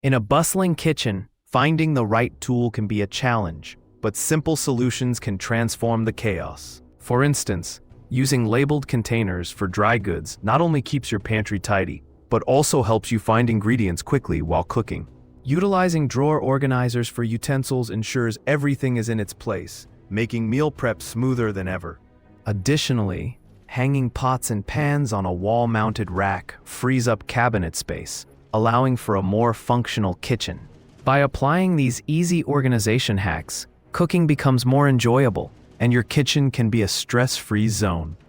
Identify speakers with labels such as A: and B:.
A: In a bustling kitchen, finding the right tool can be a challenge, but simple solutions can transform the chaos. For instance, using labeled containers for dry goods not only keeps your pantry tidy, but also helps you find ingredients quickly while cooking. Utilizing drawer organizers for utensils ensures everything is in its place, making meal prep smoother than ever. Additionally, hanging pots and pans on a wall-mounted rack frees up cabinet space, allowing for a more functional kitchen. By applying these easy organization hacks, cooking becomes more enjoyable, and your kitchen can be a stress-free zone.